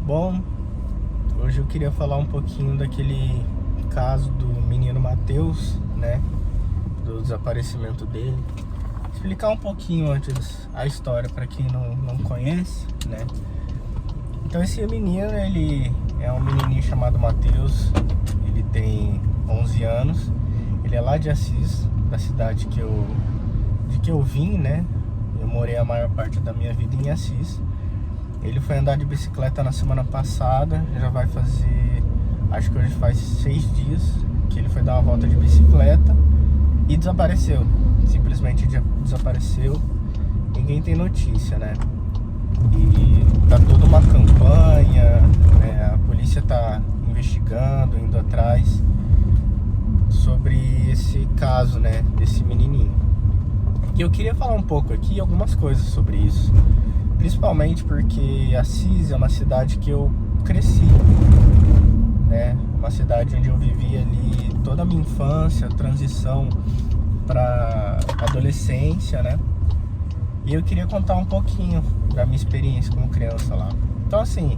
Bom, hoje eu queria falar um pouquinho daquele caso do menino Matheus, né? Do desaparecimento dele. Explicar um pouquinho antes a história para quem não conhece, né? Então esse menino, ele é um menininho chamado Matheus. Ele tem 11 anos. Ele é lá de Assis, da cidade de que eu vim, né? Eu morei a maior parte da minha vida em Assis. Ele foi andar de bicicleta na semana passada. Já vai fazer, acho que hoje faz 6 dias que ele foi dar uma volta de bicicleta e desapareceu. Simplesmente desapareceu. Ninguém tem notícia, né? E tá toda uma campanha, né? A polícia tá investigando, indo atrás sobre esse caso, né? Desse menininho. E eu queria falar um pouco aqui algumas coisas sobre isso. Principalmente porque Assis é uma cidade que eu cresci, né? Uma cidade onde eu vivi ali toda a minha infância, transição para adolescência, né? E eu queria contar um pouquinho da minha experiência como criança lá. Então, assim,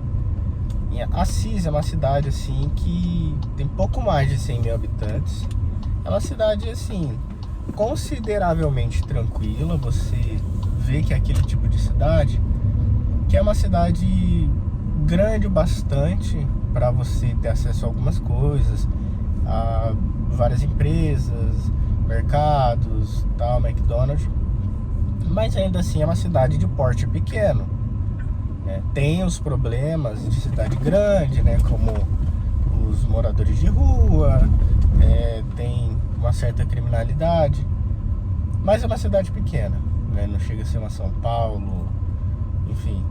Assis é uma cidade, assim, que tem pouco mais de 100 mil habitantes. É uma cidade, assim, consideravelmente tranquila. Você vê que é aquele tipo de cidade que é uma cidade grande o bastante para você ter acesso a algumas coisas, a várias empresas, mercados, tal, McDonald's. Mas ainda assim é uma cidade de porte pequeno, né? Tem os problemas de cidade grande, né? Como os moradores de rua, tem uma certa criminalidade. Mas é uma cidade pequena, né? Não chega a ser uma São Paulo, enfim.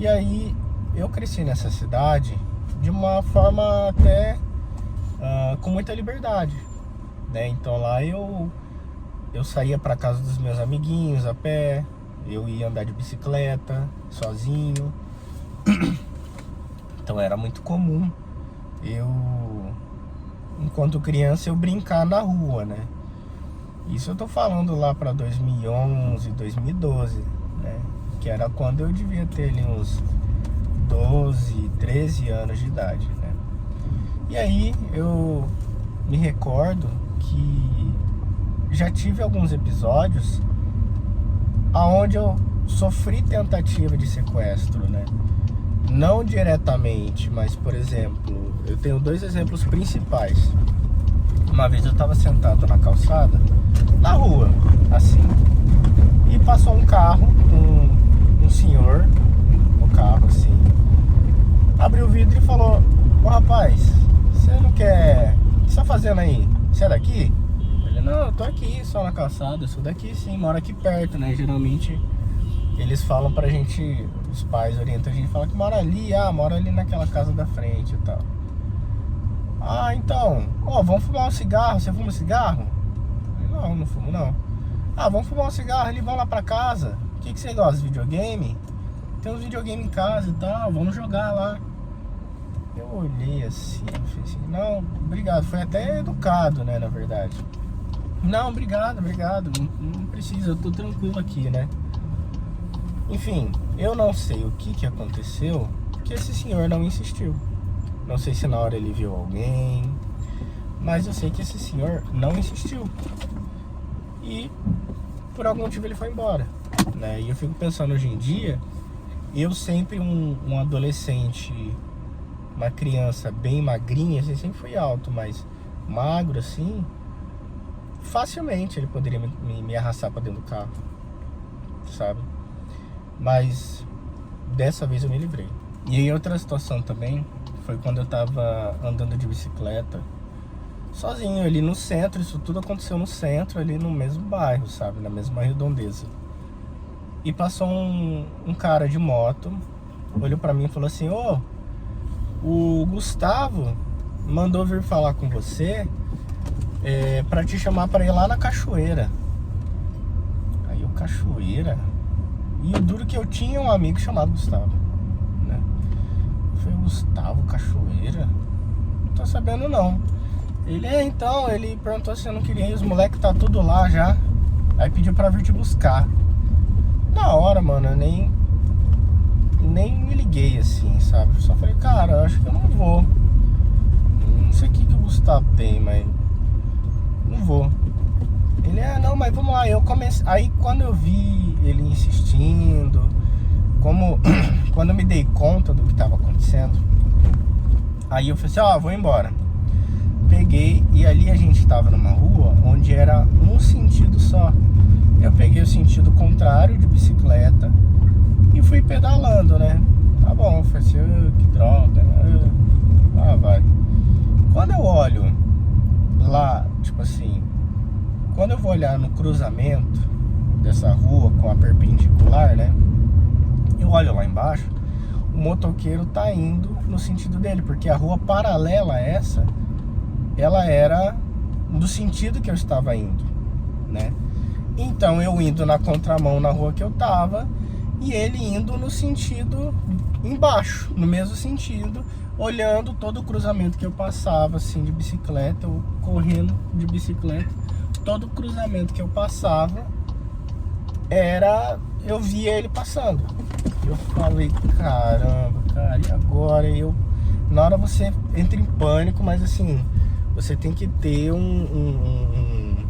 E aí eu cresci nessa cidade de uma forma até com muita liberdade, né? Então lá eu saía para casa dos meus amiguinhos a pé, eu ia andar de bicicleta sozinho. Então era muito comum enquanto criança, eu brincar na rua, né? Isso eu tô falando lá para 2011, 2012, né? Que era quando eu devia ter ali uns 12, 13 anos de idade, né? E aí eu me recordo que já tive alguns episódios aonde eu sofri tentativa de sequestro, né? Não diretamente, mas, por exemplo, eu tenho 2 exemplos principais. Uma vez eu estava sentado na calçada, na rua, assim, e passou um carro, um senhor no carro, assim, abriu o vidro e falou: "Ô rapaz, você não quer... O que você tá fazendo aí? Você é daqui?" Ele: "Não, eu tô aqui só na calçada, eu sou daqui sim, moro aqui perto", né? Geralmente eles falam pra gente, os pais orientam a gente, falam que mora ali, mora ali naquela casa da frente e tal. "Ah, então, vamos fumar um cigarro, você fuma cigarro?" Eu: "Não, não fumo não." "Ah, vamos fumar um cigarro ali, vamos lá pra casa. O que você gosta, de videogame? Tem uns videogame em casa e tal, vamos jogar lá." Eu olhei assim, falei assim: "Não, obrigado." Foi até educado, né, na verdade. "Não, obrigado, não precisa, eu tô tranquilo aqui, né." Enfim, eu não sei o que aconteceu, que esse senhor não insistiu. Não sei se na hora ele viu alguém, mas eu sei que esse senhor não insistiu. E por algum motivo ele foi embora, né? E eu fico pensando, hoje em dia, eu sempre um adolescente, uma criança bem magrinha, assim, sempre fui alto, mas magro assim, facilmente ele poderia me arrastar pra dentro do carro, sabe? Mas dessa vez eu me livrei. E aí outra situação também foi quando eu tava andando de bicicleta sozinho ali no centro. Isso tudo aconteceu no centro, ali no mesmo bairro, sabe? Na mesma redondeza. E passou um cara de moto, olhou pra mim e falou assim: "Ô, o Gustavo mandou vir falar com você pra te chamar pra ir lá na cachoeira." Aí eu: "Cachoeira?" E o duro que eu tinha um amigo chamado Gustavo, né? Eu falei: "Gustavo, cachoeira? Não tô sabendo não." Ele: "Então, ele perguntou se eu não queria ir, os moleques tá tudo lá já. Aí pediu pra vir te buscar." Na hora, mano, eu nem nem me liguei assim, sabe? Só falei, cara, eu acho que eu não vou. Não sei o que o Gustavo tem, mas não vou. Ele, não, mas vamos lá. Eu comecei. Aí quando eu vi ele insistindo, quando eu me dei conta do que estava acontecendo, aí eu falei assim, vou embora. Peguei e ali a gente estava numa rua onde era um sentido só. Eu peguei o sentido contrário de bicicleta e fui pedalando, né? Tá bom, eu falei assim, que droga, né? Vai. Quando eu olho lá, tipo assim, quando eu vou olhar no cruzamento dessa rua com a perpendicular, né? Eu olho lá embaixo, o motoqueiro tá indo no sentido dele, porque a rua paralela a essa, ela era do sentido que eu estava indo, né? Então eu indo na contramão na rua que eu tava e ele indo no sentido embaixo, no mesmo sentido, olhando todo o cruzamento que eu passava assim de bicicleta, ou correndo de bicicleta, todo o cruzamento que eu passava eu via ele passando. Eu falei, caramba, cara, e agora? Na hora você entra em pânico, mas assim, você tem que ter um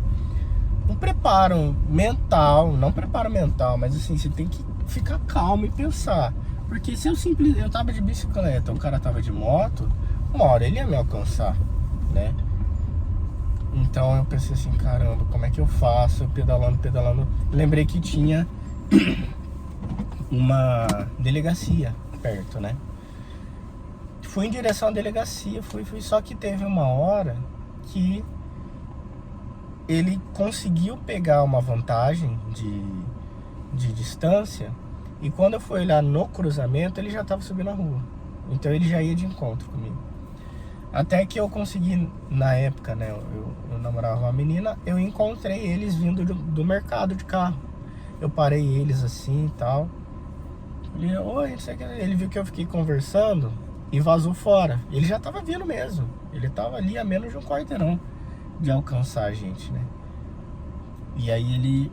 preparo mental, não preparo mental, mas assim, você tem que ficar calmo e pensar. Porque se eu tava de bicicleta, o cara tava de moto, uma hora ele ia me alcançar, né? Então eu pensei assim, caramba, como é que eu faço? Eu pedalando. Lembrei que tinha uma delegacia perto, né? Fui em direção à delegacia, fui, só que teve uma hora que ele conseguiu pegar uma vantagem de distância, e quando eu fui olhar no cruzamento, ele já estava subindo a rua. Então ele já ia de encontro comigo. Até que eu consegui, na época, né, eu namorava uma menina, eu encontrei eles vindo do mercado de carro. Eu parei eles assim e tal. Oi, não sei o que. Ele viu que eu fiquei conversando e vazou fora. Ele já tava vindo mesmo. Ele tava ali a menos de um quarteirão de alcançar a gente, né? E aí ele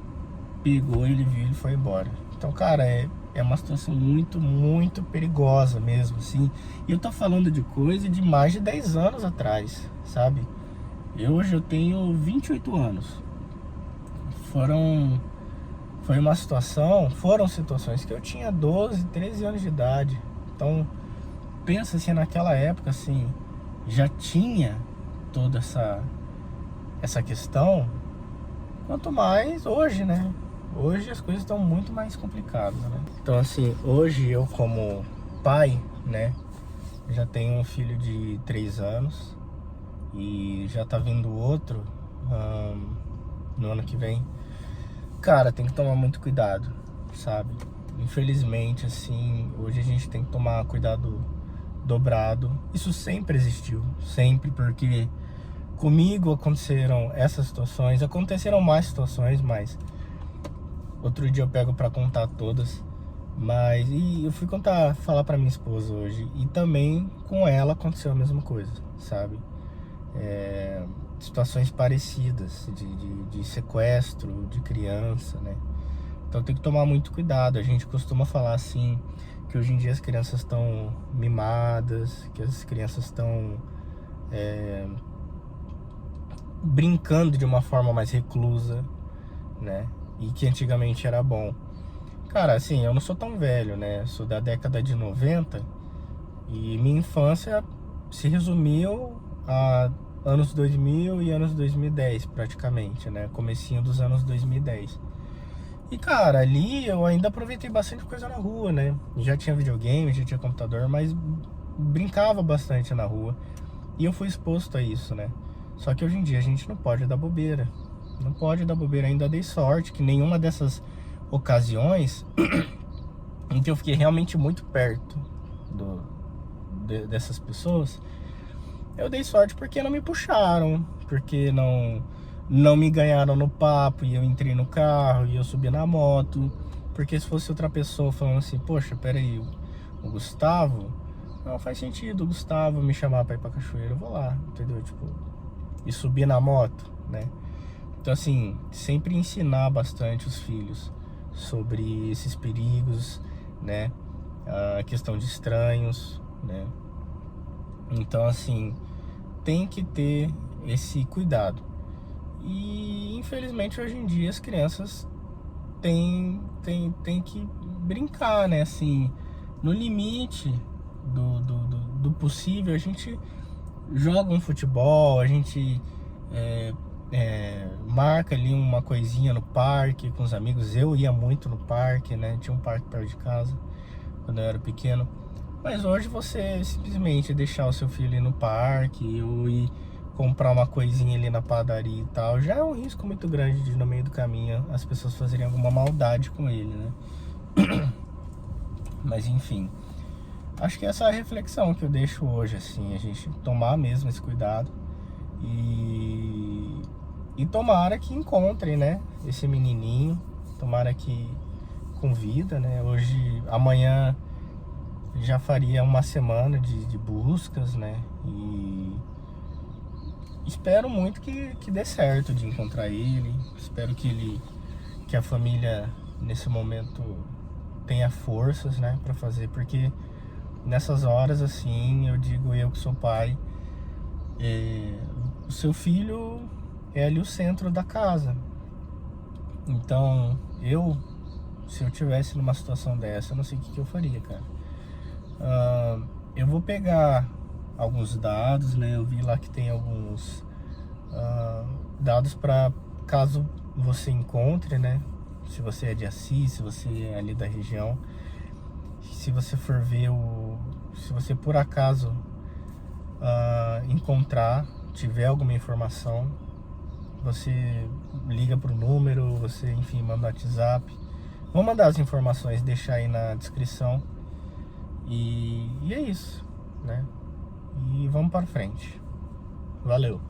pegou, ele viu, ele foi embora. Então, cara, é uma situação muito, muito perigosa mesmo, assim. E eu tô falando de coisa de mais de 10 anos atrás, sabe? Hoje eu tenho 28 anos. Foram situações que eu tinha 12, 13 anos de idade. Então, pensa assim, naquela época, assim, já tinha toda essa questão. Quanto mais hoje, né? Hoje as coisas estão muito mais complicadas, né? Então, assim, hoje eu como pai, né? Já tenho um filho de 3 anos e já tá vindo outro no ano que vem. Cara, tem que tomar muito cuidado, sabe? Infelizmente, assim, hoje a gente tem que tomar cuidado dobrado. Isso sempre existiu, sempre, porque comigo aconteceram essas situações, aconteceram mais situações, mas outro dia eu pego pra contar todas. E eu fui falar pra minha esposa hoje, e também com ela aconteceu a mesma coisa, sabe? Situações parecidas de sequestro de criança, né? Então tem que tomar muito cuidado. A gente costuma falar assim, que hoje em dia as crianças estão mimadas, que as crianças estão brincando de uma forma mais reclusa, né? E que antigamente era bom. Cara, assim, eu não sou tão velho, né? Sou da década de 90 e minha infância se resumiu a anos 2000 e anos 2010 praticamente, né? Comecinho dos anos 2010. E cara, ali eu ainda aproveitei bastante coisa na rua, né? Já tinha videogame, já tinha computador, mas brincava bastante na rua. E eu fui exposto a isso, né? Só que hoje em dia a gente não pode dar bobeira. Não pode dar bobeira. Ainda dei sorte que nenhuma dessas ocasiões em que eu fiquei realmente muito perto dessas pessoas, eu dei sorte porque não me puxaram, porque não me ganharam no papo e eu entrei no carro e eu subi na moto. Porque se fosse outra pessoa falando assim, poxa, peraí, o Gustavo, não faz sentido o Gustavo me chamar pra ir pra cachoeira, eu vou lá, entendeu? Tipo, e subir na moto, né? Então assim, sempre ensinar bastante os filhos sobre esses perigos, né? a questão de estranhos, né? Então, assim, tem que ter esse cuidado. E, infelizmente, hoje em dia as crianças têm que brincar, né? Assim, no limite do possível, a gente joga um futebol, a gente marca ali uma coisinha no parque com os amigos. Eu ia muito no parque, né? Tinha um parque perto de casa quando eu era pequeno. Mas hoje você simplesmente deixar o seu filho ir no parque ou ir comprar uma coisinha ali na padaria e tal, já é um risco muito grande de no meio do caminho as pessoas fazerem alguma maldade com ele, né? Mas enfim, acho que essa é a reflexão que eu deixo hoje, assim, a gente tomar mesmo esse cuidado e tomara que encontrem, né, esse menininho, tomara que com vida, né? Hoje, amanhã já faria uma semana de buscas, né? E espero muito que dê certo de encontrar ele. Espero que a família nesse momento tenha forças, né, para fazer, porque nessas horas assim, eu digo, eu que sou pai, o seu filho é ali o centro da casa. Então, se eu tivesse numa situação dessa, eu não sei o que eu faria, cara. Eu vou pegar alguns dados, né? Eu vi lá que tem alguns dados para caso você encontre, né? Se você é de Assis, se você é ali da região, se você for ver se você por acaso encontrar, tiver alguma informação, você liga pro número, você, enfim, manda no WhatsApp. Vou mandar as informações, deixar aí na descrição. E é isso, né? E vamos para frente. Valeu!